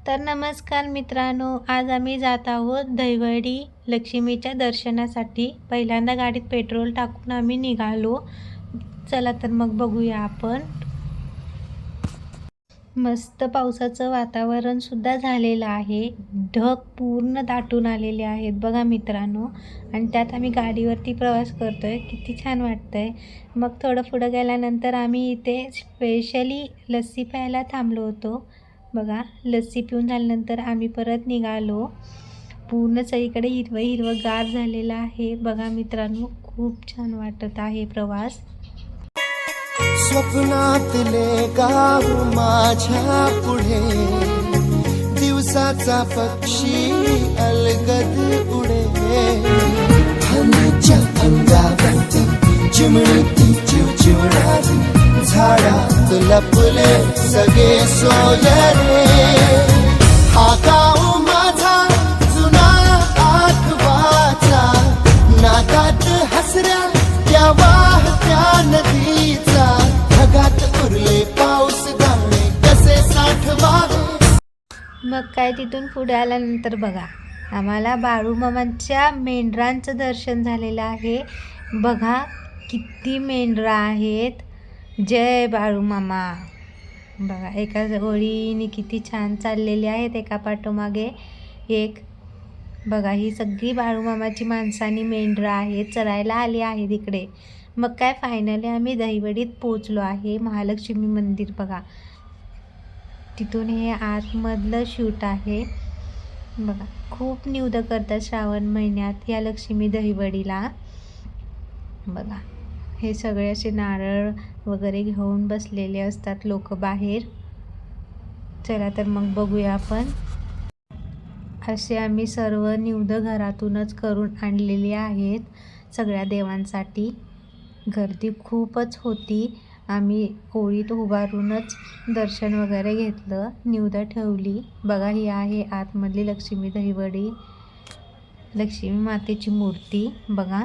तर नमस्कार मित्रांनो, आज आम्ही जात आहोत दहिवडी लक्ष्मीच्या दर्शनासाठी. पहिल्यांदा गाडीत पेट्रोल टाकून आम्ही निघालो. चला तर मग बघूया आपण. मस्त पावसाचं वातावरण सुद्धा झालेलं आहे. ढग पूर्ण दाटून आलेले आहेत बघा मित्रांनो. आणि त्यात आम्ही गाडीवरती प्रवास करतोय. किती छान वाटतंय. मग थोडं पुढं गेल्यानंतर आम्ही इथे स्पेशली लस्सी प्यायला थांबलो होतो. बघा, लस्सी पिऊन झाल्यानंतर आम्ही परत निघालो. पूर्ण सगळीकडे हिरवं हिरवंगार झालेलं आहे बघा मित्रांनो. खूप छान वाटत आहे प्रवास. स्वप्नातले गाव माझ्या पुढे, दिवसाचा पक्षी अलगद उडे. हनीच्या अंगावरती चिमणीची चिवचिवणारी, झाडात लपले सगळे सोयरे. हा गाव माझा जुना आठवाचा, नागात हसऱ्या त्या वाहत्या नदीचा, ढगात उरले पाऊस गाणे कसे साठवावे. मग काय तिथून पुढे आल्यानंतर बघा, आम्हाला बाळूमामांच्या मेंढरांचं दर्शन झालेलं आहे. बघा किती मेंढरं आहेत. जय बाळूमामा. बघा एका ओळीने किती छान चाललेली आहेत, एका पाठोमागे एक. बघा ही सगळी बाळूमामाची माणसांनी मेंढरं आहेत, चरायला आली आहेत इकडे. मग काय फायनली आम्ही दहिवडीत पोचलो आहे. महालक्ष्मी मंदिर बघा, तिथून हे आतमधलं शूट आहे बघा. खूप निवद करतात श्रावण महिन्यात या लक्ष्मी दहिवडीला. बघा हे सगळे असे नारळ वगैरे घेऊन बसलेले असतात लोक बाहेर. चला तर मग बघूया आपण. असे आम्ही सर्व निवद घरातूनच करून आणलेली आहेत सगळ्या देवांसाठी. गर्दी खूपच होती. आम्ही ओळीत उभारूनच दर्शन वगैरे घेतलं, निवद ठेवली. बघा ही आहे आतमधली लक्ष्मी दहिवडी, लक्ष्मी मातेची मूर्ती बघा.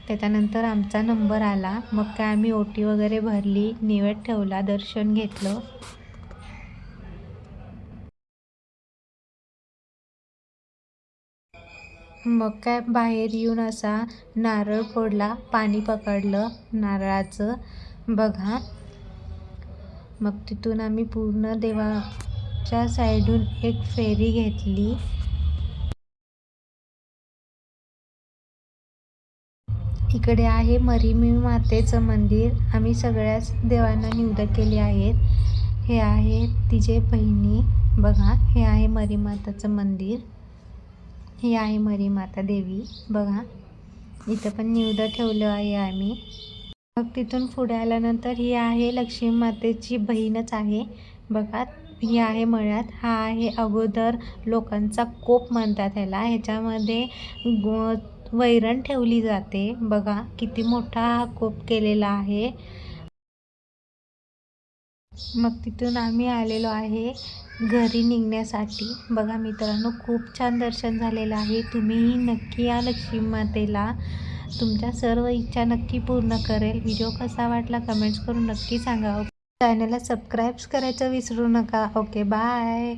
त्याच्यानंतर आमचा नंबर आला. मग काय आम्ही ओटी वगैरे भरली, निवेद ठेवला, दर्शन घेतलं. मग काय बाहेर येऊन असा नारळ फोडला, पाणी पकडलं नारळाचं बघा. मग तिथून आम्ही पूर्ण देवाच्या साईडून एक फेरी घेतली. इकडे आहे मरीमी मातेचं मंदिर. आम्ही सगळ्याच देवांना निवद केले आहेत. हे आहे तिचे बहिणी बघा. हे आहे मरी माताचं मंदिर. ही आहे मरी माता देवी बघा. इथं पण निवद ठेवलं आहे आम्ही. मग तिथून पुढे आल्यानंतर ही आहे लक्ष्मी मातेची बहीणच आहे बघा. ही आहे मळ्यात. हा आहे अगोदर लोकांचा कोप म्हणतात ह्याला. ह्याच्यामध्ये वैरण ठेवली जाते बघा. किती मोठा हा कोप केलेला आहे. मग तिथून आम्ही आलेलो आहे घरी निघण्यासाठी बघा मित्रांनो. खूप छान दर्शन झालेलं आहे. तुम्हीही नक्की या लक्ष्मी मातेला. तुमच्या सर्व इच्छा नक्की पूर्ण करेल. व्हिडिओ कसा वाटला कमेंट्स करून नक्की सांगा. चॅनलला सबस्क्राईब करायचं विसरू नका. Okay bye.